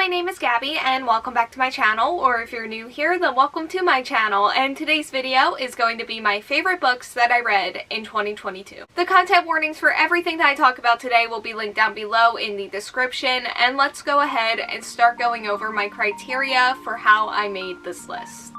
my name is Gabby and welcome back to my channel, or if you're new here, then welcome to my channel, and today's video is going to be my favorite books that I read in 2022. The content warnings for everything that I talk about today will be linked down below in the description, and let's go ahead and start going over my criteria for how I made this list.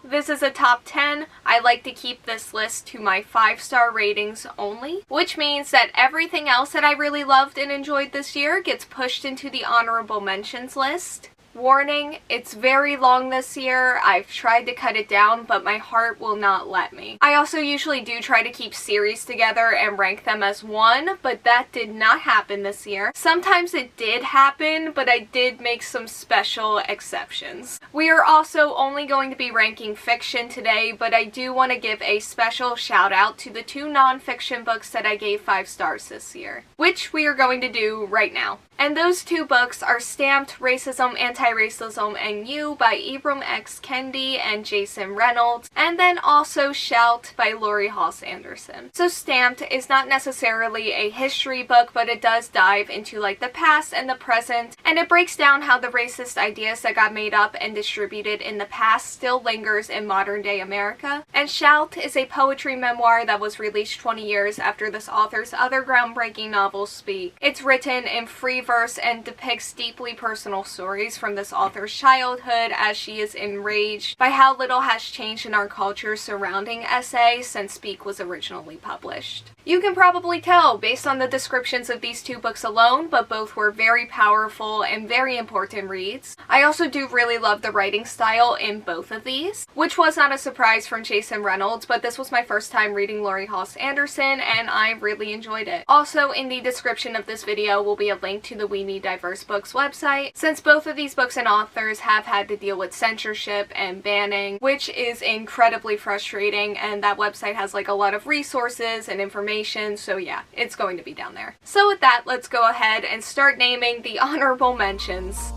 This is a top 10. I like to keep this list to my 5-star ratings only, which means that everything else that I really loved and enjoyed this year gets pushed into the honorable mentions list. Warning, it's very long this year. I've tried to cut it down, but my heart will not let me. I also usually do try to keep series together and rank them as one, but that did not happen this year. Sometimes it did happen, but I did make some special exceptions. We are also only going to be ranking fiction today, but I do want to give a special shout out to the 2 non-fiction books that I gave 5 stars this year, which we are going to do right now. And those 2 books are Stamped, Racism, Antiracism, and You by Ibram x Kendi and Jason Reynalds, and then also Shout by Laurie Halse Anderson. So Stamped is not necessarily a history book, but it does dive into like the past and the present, and it breaks down how the racist ideas that got made up and distributed in the past still lingers in modern day America. And Shout is a poetry memoir that was released 20 years after this author's other groundbreaking novels Speak. It's written in free verse and depicts deeply personal stories from this author's childhood as she is enraged by how little has changed in our culture surrounding SA since Speak was originally published. You can probably tell based on the descriptions of these 2 books alone, but both were very powerful and very important reads. I also do really love the writing style in both of these, which was not a surprise from Jason Reynolds, but this was my first time reading Laurie Halse Anderson and I really enjoyed it. Also in the description of this video will be a link to the We Need Diverse Books website, since both of these books and authors have had to deal with censorship and banning, which is incredibly frustrating, and that website has like a lot of resources and information, so yeah, it's going to be down there. So with that, let's go ahead and start naming the honorable mentions.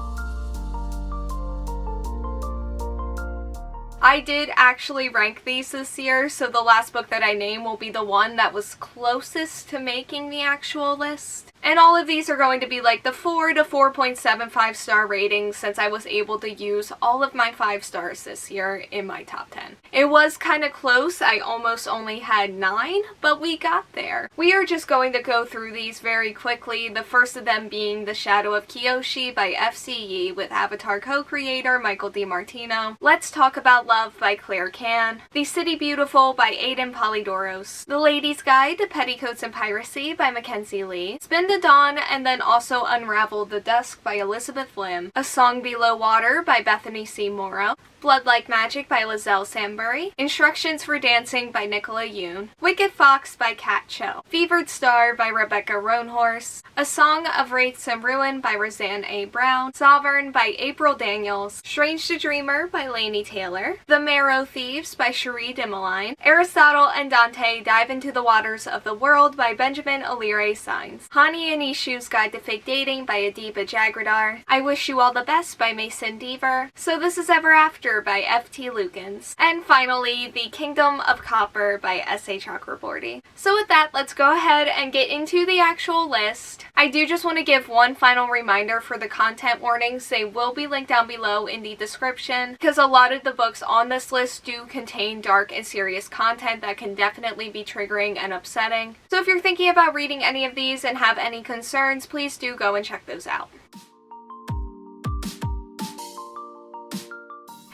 I did actually rank these this year, so the last book that I name will be the one that was closest to making the actual list. And all of these are going to be like the 4 to 4.75 star ratings, since I was able to use all of my 5 stars this year in my top 10. It was kind of close. I almost only had 9, but we got there. We are just going to go through these very quickly, the first of them being The Shadow of Kyoshi by F.C.E. with Avatar co-creator Michael DiMartino. Let's Talk About Love by Claire Can. The City Beautiful by Aiden Polydoros. The Lady's Guide to Petticoats and Piracy by Mackenzi Lee. Spin the Dawn, and then also Unravel the Dusk by Elizabeth Lim. A Song Below Water by Bethany C. Morrow. Blood Like Magic by Lizelle Sambury. Instructions for Dancing by Nicola Yoon. Wicked Fox by Kat Cho. Fevered Star by Rebecca Roanhorse. A Song of Wraiths and Ruin by Roseanne A. Brown. Sovereign by April Daniels. Strange to Dreamer by Laini Taylor. The Marrow Thieves by Cherie Dimaline. Aristotle and Dante Dive into the Waters of the World by Benjamin Alire Sainz. Hani and Ishu's Guide to Fake Dating by Adiba Jagradar. I Wish You All the Best by Mason Deaver. So This Is Ever After by F.T. Lukens. And finally, The Kingdom of Copper by S.A. Chakraborty. So with that, let's go ahead and get into the actual list. I do just want to give one final reminder for the content warnings. They will be linked down below in the description, because a lot of the books on this list do contain dark and serious content that can definitely be triggering and upsetting. So if you're thinking about reading any of these and have any concerns, please do go and check those out.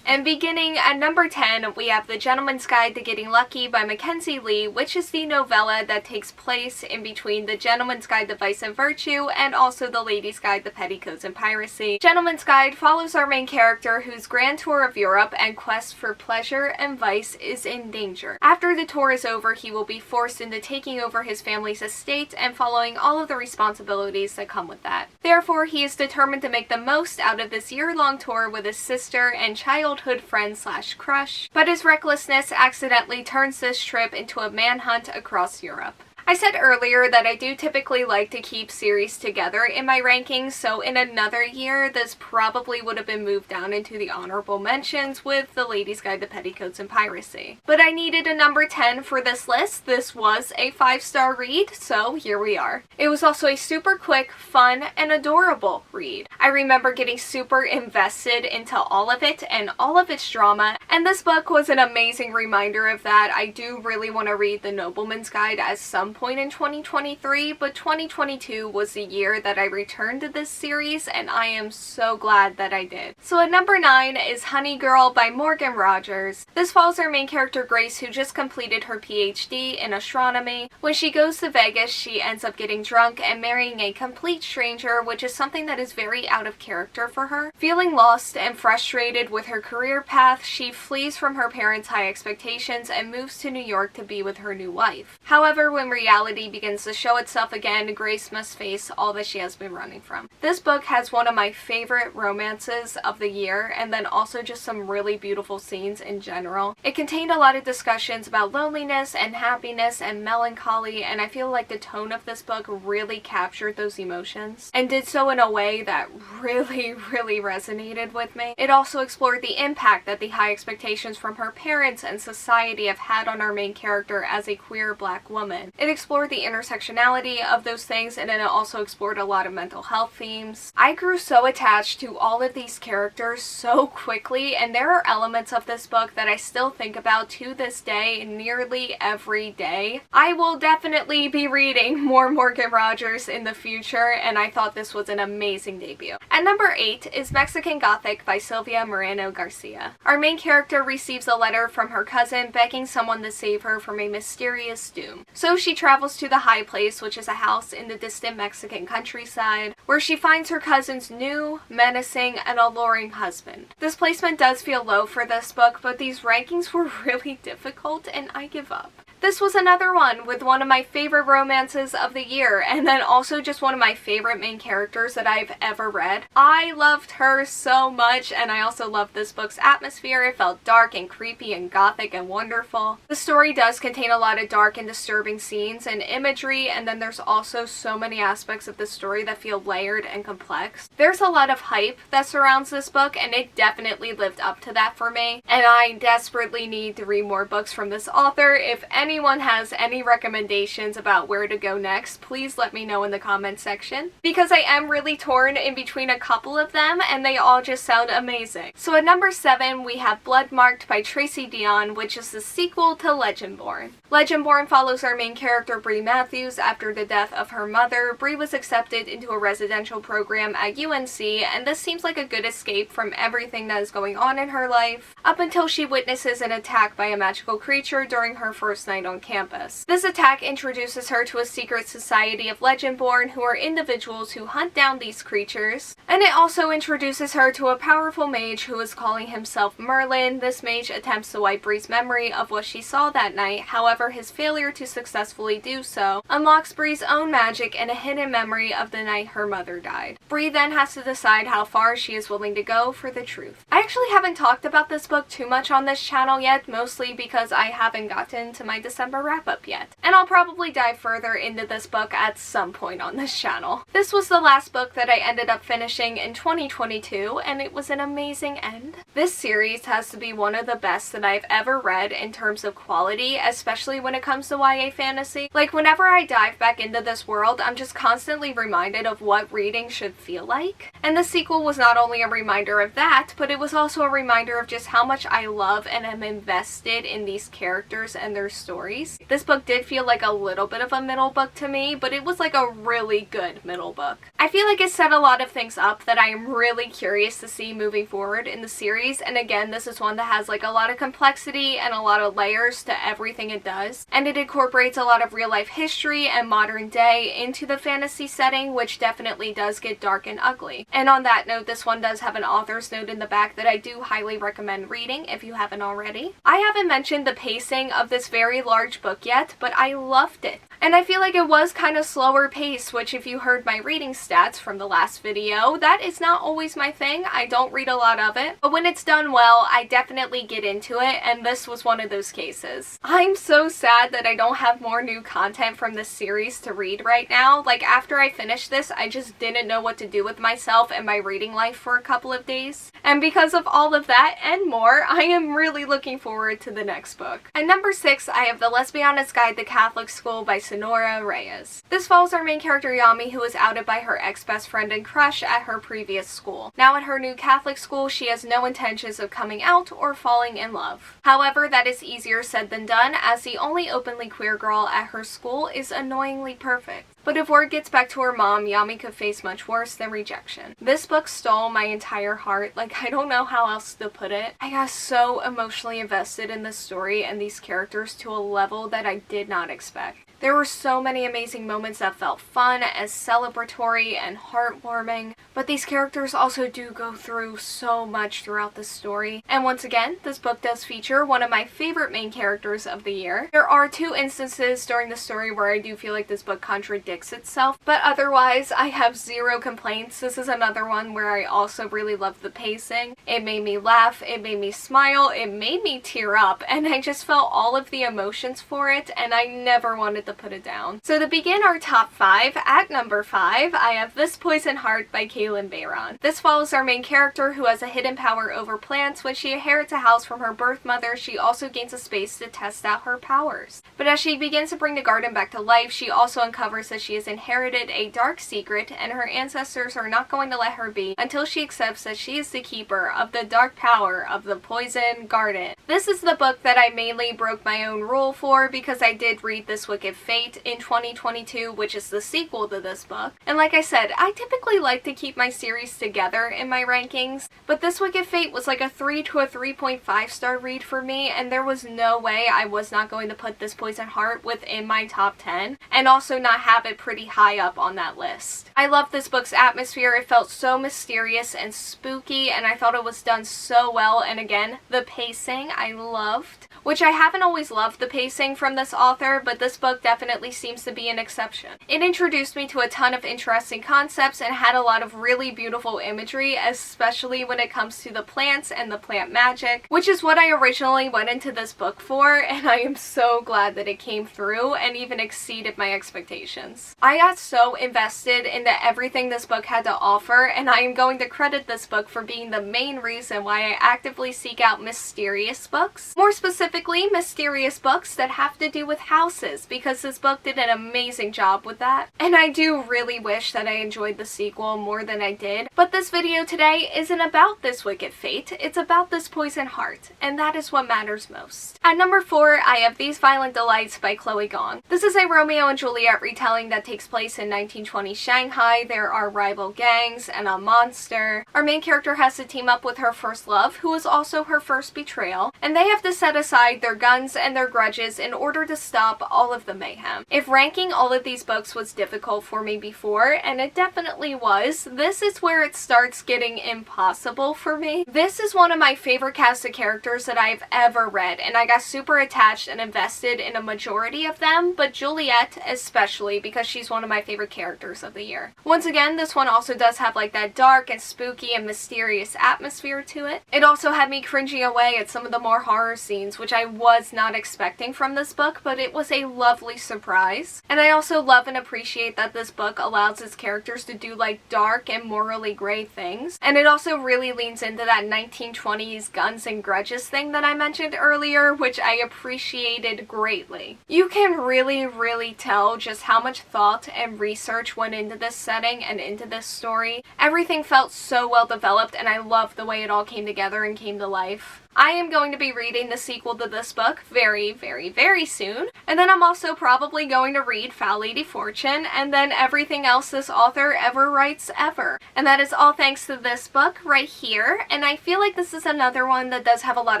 And beginning at number 10, we have The Gentleman's Guide to Getting Lucky by Mackenzi Lee, which is the novella that takes place in between The Gentleman's Guide to Vice and Virtue and also The Lady's Guide to Petticoats and Piracy. Gentleman's Guide follows our main character whose grand tour of Europe and quest for pleasure and vice is in danger. After the tour is over, he will be forced into taking over his family's estate and following all of the responsibilities that come with that. Therefore, he is determined to make the most out of this year-long tour with his sister and childhood friend slash crush, but his recklessness accidentally turns this trip into a manhunt across Europe. I said earlier that I do typically like to keep series together in my rankings, so in another year this probably would have been moved down into the honorable mentions with The Ladies' Guide to Petticoats and Piracy. But I needed a number 10 for this list. This was a 5-star read, so here we are. It was also a super quick, fun, and adorable read. I remember getting super invested into all of it and all of its drama, and this book was an amazing reminder of that. I do really want to read The Nobleman's Guide at some point in 2023, but 2022 was the year that I returned to this series, and I am so glad that I did. So at number 9 is Honey Girl by Morgan Rogers. This follows our main character Grace, who just completed her PhD in astronomy. When she goes to Vegas, she ends up getting drunk and marrying a complete stranger, which is something that is very out of character for her. Feeling lost and frustrated with her career path, she flees from her parents' high expectations and moves to New York to be with her new wife. However, when reality begins to show itself again, Grace must face all that she has been running from. This book has one of my favorite romances of the year, and then also just some really beautiful scenes in general. It contained a lot of discussions about loneliness and happiness and melancholy, and I feel like the tone of this book really captured those emotions and did so in a way that really resonated with me. It also explored the impact that the high expectations from her parents and society have had on our main character as a queer black woman. It explored the intersectionality of those things, and then it also explored a lot of mental health themes. I grew so attached to all of these characters so quickly, and there are elements of this book that I still think about to this day nearly every day. I will definitely be reading more Morgan Rogers in the future, and I thought this was an amazing debut. At number 8 is Mexican Gothic by Silvia Moreno Garcia. Our main character receives a letter from her cousin begging someone to save her from a mysterious doom. So she travels to the High Place, which is a house in the distant Mexican countryside, where she finds her cousin's new, menacing, and alluring husband. This placement does feel low for this book, but these rankings were really difficult, and I give up. This was another one with one of my favorite romances of the year, and then also just one of my favorite main characters that I've ever read. I loved her so much, and I also loved this book's atmosphere. It felt dark and creepy and gothic and wonderful. The story does contain a lot of dark and disturbing scenes and imagery, and then there's also so many aspects of the story that feel layered and complex. There's a lot of hype that surrounds this book, and it definitely lived up to that for me, and I desperately need to read more books from this author. If anyone has any recommendations about where to go next, please let me know in the comments section, because I am really torn in between a couple of them, and they all just sound amazing. So at number 7 we have Bloodmarked by Tracy Deonn, which is the sequel to Legendborn. Legendborn follows our main character Bree Matthews after the death of her mother. Bree was accepted into a residential program at UNC, and this seems like a good escape from everything that is going on in her life, up until she witnesses an attack by a magical creature during her first night on campus. This attack introduces her to a secret society of Legendborn, who are individuals who hunt down these creatures, and it also introduces her to a powerful mage who is calling himself Merlin. This mage attempts to wipe Bree's memory of what she saw that night. However, his failure to successfully do so unlocks Bree's own magic and a hidden memory of the night her mother died. Bree then has to decide how far she is willing to go for the truth. I actually haven't talked about this book too much on this channel yet, mostly because I haven't gotten to my December wrap-up yet, and I'll probably dive further into this book at some point on this channel. This was the last book that I ended up finishing in 2022, and it was an amazing end. This series has to be one of the best that I've ever read in terms of quality, especially when it comes to YA fantasy. Like, whenever I dive back into this world, I'm just constantly reminded of what reading should feel like. And the sequel was not only a reminder of that, but it was also a reminder of just how much I love and am invested in these characters and their stories. This book did feel like a little bit of a middle book to me, but it was like a really good middle book. I feel like it set a lot of things up that I am really curious to see moving forward in the series, and again, this is one that has like a lot of complexity and a lot of layers to everything it does, and it incorporates a lot of real life history and modern day into the fantasy setting, which definitely does get dark and ugly. And on that note, this one does have an author's note in the back that I do highly recommend reading if you haven't already. I haven't mentioned the pacing of this very large book yet, but I loved it. And I feel like it was kind of slower paced, which if you heard my reading stats from the last video, that is not always my thing. I don't read a lot of it, but when it's done well, I definitely get into it, and this was one of those cases. I'm so sad that I don't have more new content from this series to read right now. Like, after I finished this, I just didn't know what to do with myself and my reading life for a couple of days. And because of all of that and more, I am really looking forward to the next book. At number 6, I have The Lesbiana's Guide to Catholic School by Sonora, Reyes. This follows our main character Yami, who was outed by her ex-best friend and crush at her previous school. Now at her new Catholic school, she has no intentions of coming out or falling in love. However, that is easier said than done, as the only openly queer girl at her school is annoyingly perfect. But if word gets back to her mom, Yami could face much worse than rejection. This book stole my entire heart. Like, I don't know how else to put it. I got so emotionally invested in this story and these characters to a level that I did not expect. There were so many amazing moments that felt fun, as celebratory and heartwarming, but these characters also do go through so much throughout the story. And once again, this book does feature one of my favorite main characters of the year. There are 2 instances during the story where I do feel like this book contradicts itself, but otherwise I have 0 complaints. This is another one where I also really loved the pacing. It made me laugh, it made me smile, it made me tear up, and I just felt all of the emotions for it, and I never wanted to put it down. So to begin our top 5, at number 5, I have This Poison Heart by Kalynn Bayron. This follows our main character, who has a hidden power over plants. When she inherits a house from her birth mother, she also gains a space to test out her powers. But as she begins to bring the garden back to life, she also uncovers that she has inherited a dark secret, and her ancestors are not going to let her be until she accepts that she is the keeper of the dark power of the poison garden. This is the book that I mainly broke my own rule for, because I did read This Wicked Fate in 2022, which is the sequel to this book. And like I said, I typically like to keep my series together in my rankings, but This Wicked Fate was like a 3 to a 3.5 star read for me, and there was no way I was not going to put This Poison Heart within my top 10, and also not have it pretty high up on that list. I love this book's atmosphere. It felt so mysterious and spooky, and I thought it was done so well, and again, the pacing I loved, which I haven't always loved the pacing from this author, but this book definitely seems to be an exception. It introduced me to a ton of interesting concepts and had a lot of really beautiful imagery, especially when it comes to the plants and the plant magic, which is what I originally went into this book for, and I am so glad that it came through and even exceeded my expectations. I got so invested into everything this book had to offer, and I am going to credit this book for being the main reason why I actively seek out mysterious books. More specifically, mysterious books that have to do with houses, because this book did an amazing job with that. And I do really wish that I enjoyed the sequel more than I did, but this video today isn't about This Wicked Fate, it's about This Poison Heart, and that is what matters most. At number 4, I have These Violent Delights by Chloe Gong. This is a Romeo and Juliet retelling that takes place in 1920 Shanghai. There are rival gangs and a monster. Our main character has to team up with her first love, who is also her first betrayal, and they have to set aside their guns and their grudges in order to stop all of the mayhem. If ranking all of these books was difficult for me before, and it definitely was, this is where it starts getting impossible for me. This is one of my favorite cast of characters that I've ever read, and I got super attached and invested in a majority of them, but Juliet especially, because she's one of my favorite characters of the year. Once again, this one also does have like that dark and spooky and mysterious atmosphere to it. It also had me cringing away at some of the more horror scenes, which I was not expecting from this book, but it was a lovely surprise. And I also love and appreciate that this book allows its characters to do like dark and morally gray things, and it also really leans into that 1920s guns and grudges thing that I mentioned earlier, which I appreciated greatly. You can really tell just how much thought and research went into this setting and into this story. Everything felt so well developed, and I loved the way it all came together and came to life. I am going to be reading the sequel to this book very soon, and then I'm also probably going to read Foul Lady Fortune, and then everything else this author ever writes ever. And that is all thanks to this book right here, and I feel like this is another one that does have a lot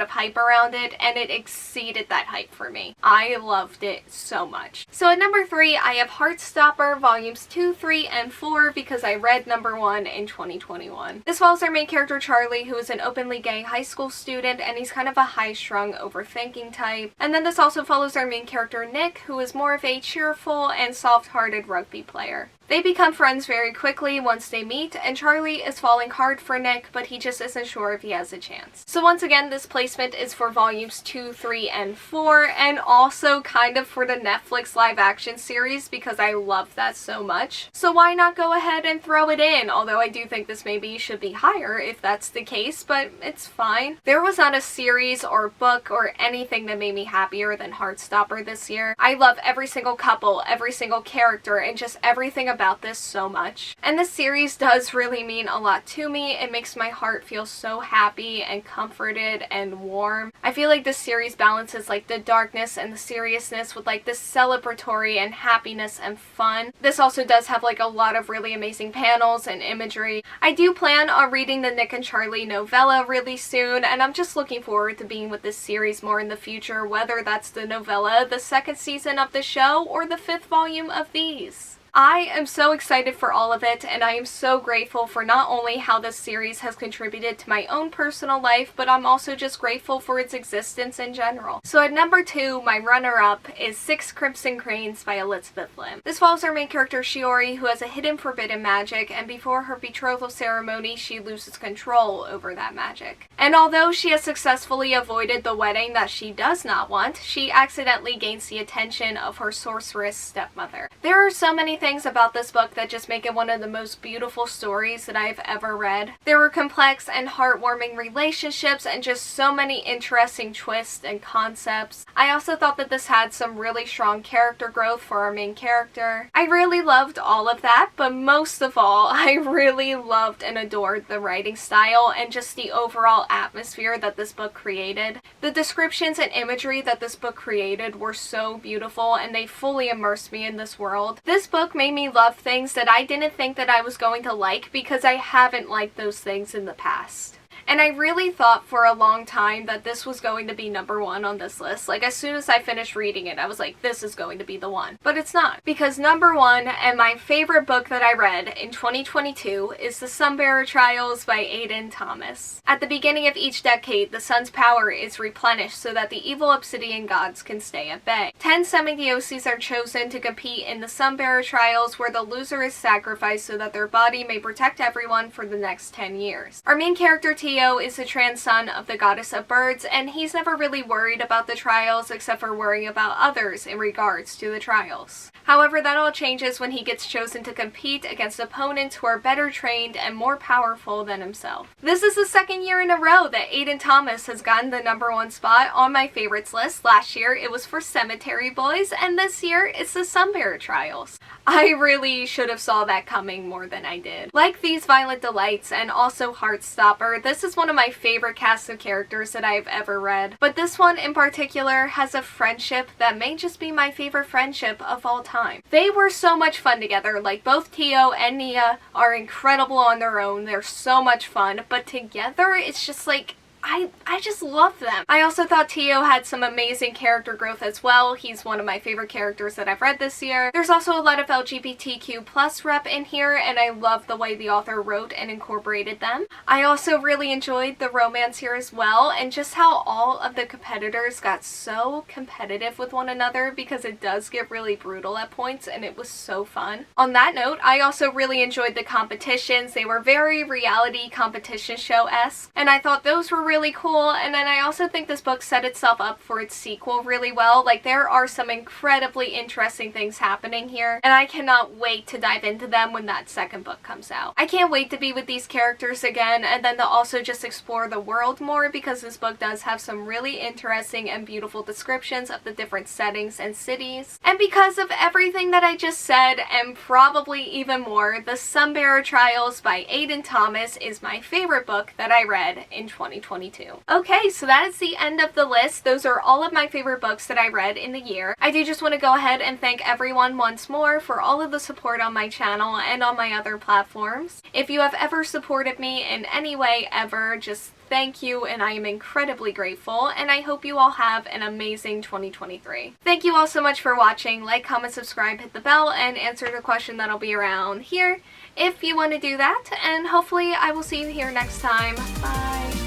of hype around it, and it exceeded that hype for me. I loved it so much. So at number 3, I have Heartstopper Volumes 2, 3, and 4, because I read number 1 in 2021. This follows our main character Charlie, who is an openly gay high school student, and he's kind of a high-strung, overthinking type. And then this also follows our main character Nick, who is as more of a cheerful and soft-hearted rugby player. They become friends very quickly once they meet, and Charlie is falling hard for Nick, but he just isn't sure if he has a chance. So once again, this placement is for volumes 2, 3, and 4, and also kind of for the Netflix live-action series because I love that so much. So why not go ahead and throw it in, although I do think this maybe should be higher if that's the case, but it's fine. There was not a series or book or anything that made me happier than Heartstopper this year. I love every single couple, every single character, and just everything about this so much. And this series does really mean a lot to me. It makes my heart feel so happy and comforted and warm. I feel like this series balances like the darkness and the seriousness with like this celebratory and happiness and fun. This also does have like a lot of really amazing panels and imagery. I do plan on reading the Nick and Charlie novella really soon, and I'm just looking forward to being with this series more in the future, whether that's the novella, the second season of the show, or the 5th volume of these. I am so excited for all of it, and I am so grateful for not only how this series has contributed to my own personal life, but I'm also just grateful for its existence in general. So at number 2, my runner-up is 6 Crimson Cranes by Elizabeth Lim. This follows our main character Shiori, who has a hidden forbidden magic, and before her betrothal ceremony, she loses control over that magic. And although she has successfully avoided the wedding that she does not want, she accidentally gains the attention of her sorceress stepmother. There are so many things about this book that just make it one of the most beautiful stories that I've ever read. There were complex and heartwarming relationships and just so many interesting twists and concepts. I also thought that this had some really strong character growth for our main character. I really loved all of that, but most of all, I really loved and adored the writing style and just the overall atmosphere that this book created. The descriptions and imagery that this book created were so beautiful, and they fully immersed me in this world. This book made me love things that I didn't think that I was going to like because I haven't liked those things in the past. And I really thought for a long time that this was going to be number 1 on this list. Like, as soon as I finished reading it, I was like, this is going to be the one. But it's not. Because number 1, and my favorite book that I read in 2022, is The Sunbearer Trials by Aiden Thomas. At the beginning of each decade, the sun's power is replenished so that the evil obsidian gods can stay at bay. 10 Semidiosis are chosen to compete in the Sunbearer Trials, where the loser is sacrificed so that their body may protect everyone for the next 10 years. Our main character, Theo, is the trans son of the goddess of birds, and he's never really worried about the trials except for worrying about others in regards to the trials. However, that all changes when he gets chosen to compete against opponents who are better trained and more powerful than himself. This is the second year in a row that Aiden Thomas has gotten the number 1 spot on my favorites list. Last year it was for Cemetery Boys, and this year it's the Sunbearer Trials. I really should have saw that coming more than I did. Like These Violent Delights and also Heartstopper, this is one of my favorite cast of characters that I've ever read. But this one in particular has a friendship that may just be my favorite friendship of all time. They were so much fun together. Like, both Theo and Nia are incredible on their own. They're so much fun, but together it's just like, I just love them. I also thought Theo had some amazing character growth as well. He's one of my favorite characters that I've read this year. There's also a lot of LGBTQ plus rep in here, and I love the way the author wrote and incorporated them. I also really enjoyed the romance here as well, and just how all of the competitors got so competitive with one another, because it does get really brutal at points, and it was so fun. On that note, I also really enjoyed the competitions. They were very reality competition show-esque, and I thought those were really cool. And then I also think this book set itself up for its sequel really well. Like, there are some incredibly interesting things happening here, and I cannot wait to dive into them when that second book comes out. I can't wait to be with these characters again, and then to also just explore the world more, because this book does have some really interesting and beautiful descriptions of the different settings and cities. And because of everything that I just said, and probably even more, The Sunbearer Trials by Aiden Thomas is my favorite book that I read in 2022. Okay, so that is the end of the list. Those are all of my favorite books that I read in the year. I do just want to go ahead and thank everyone once more for all of the support on my channel and on my other platforms. If you have ever supported me in any way ever, just thank you, and I am incredibly grateful, and I hope you all have an amazing 2023. Thank you all so much for watching. Like, comment, subscribe, hit the bell, and answer the question that'll be around here if you want to do that, and hopefully I will see you here next time. Bye!